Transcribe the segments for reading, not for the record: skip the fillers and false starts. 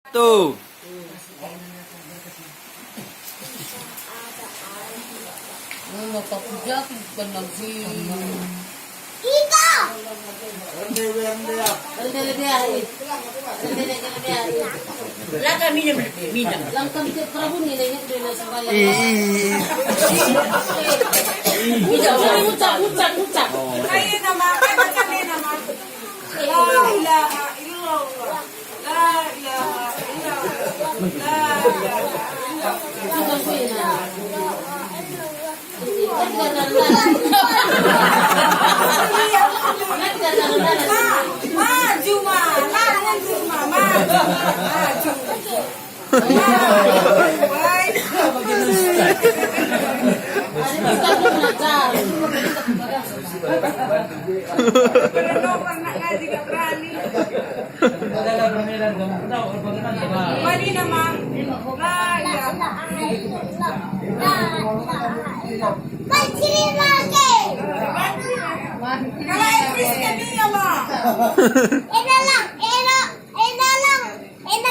Two. Magpapudyapin ka lang si... Ika! Wala kami naman. Lang kami sa karabon nila yung doon sa bayan. Ucap. Kayo naman, kami naman. La ilaha illallah. La ilaha illallah. La ilaha illallah. Maju malah Juma maju. Mali naman. Pancilin lagi! Kalau Inggris kami ya mah.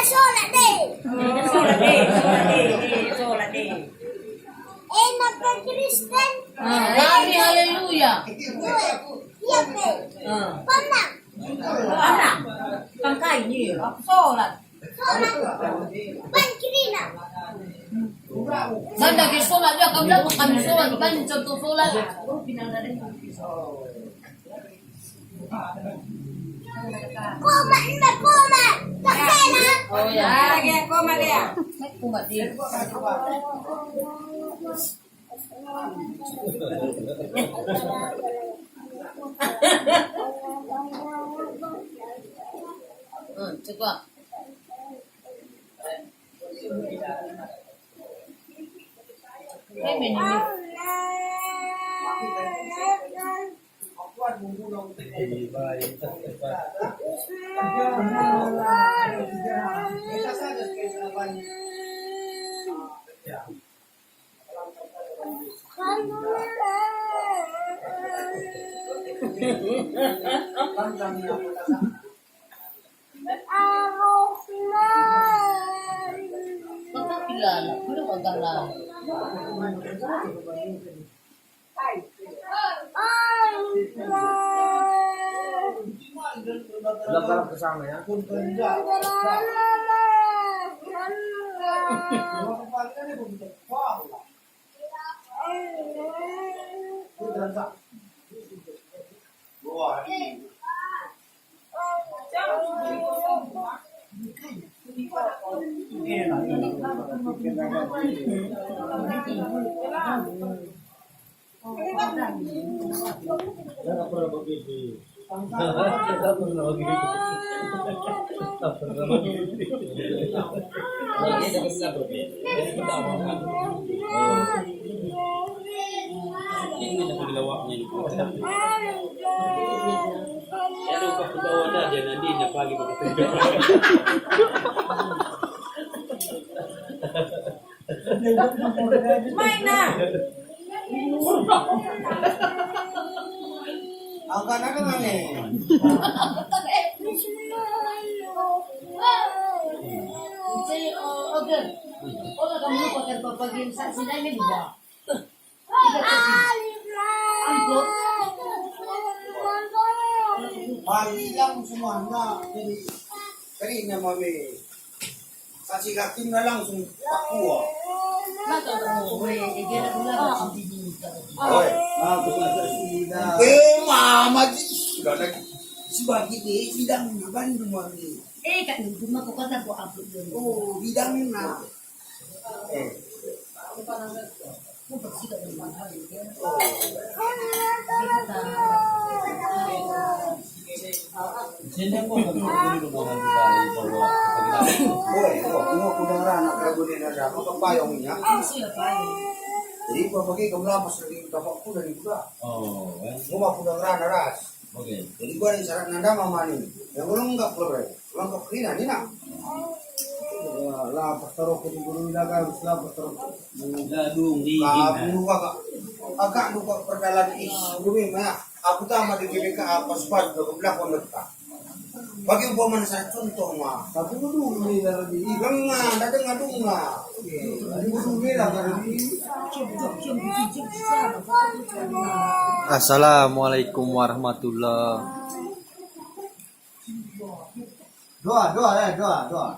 Solat deh. Kan Kristen. Rami, haleluya. Iya, Pe. Pernah. Pangkay niyo. Solat. Solat. Pancilin. Saan lagi solat niya? Kami solat. Kan contoh solat. Koma. Takena. Oh ya. Lagi koma dia. Kumat dia. Coba. Pagkapilan, belum magkala. Lapan bersama ya. Main na. Ang kana ka man eh. Say, okay. Wala ka muna pagkagpapagin sa sinamin ba? Palilang sumana. Kani na mami. Sa sigatin na lang sung pakuha. Oy, sa sida. Mama di. Sudah lagi. Sebagi deh bidang naban mami. Kan cuma kok kata ko upload dulu. Oh, bidang na. Boy, mo kudara na kagunin na siya. Magpapayong niya. Jadi pagi kamu lapas lagi dapat aku dari kuda. Oh, Gua kudara na ras. oke. Jadi gua di sarat nanda mama nih. Yang belum enggak keluar. Belum kok kena nih nak. Lah pastor ko di guru ilaga usla pastor. Ladung di Kamu agak lupa perdalan is bumi mana. Aku tak mau dikira ke apa sebab ke belakang letak. Bagi umpama sa contoh mah. Tapi mo dulu ni lagi. Ilang nga, dadang nga dong nga. Hindi mo dulu lang lagi. Assalamualaikum warahmatullah. Doa.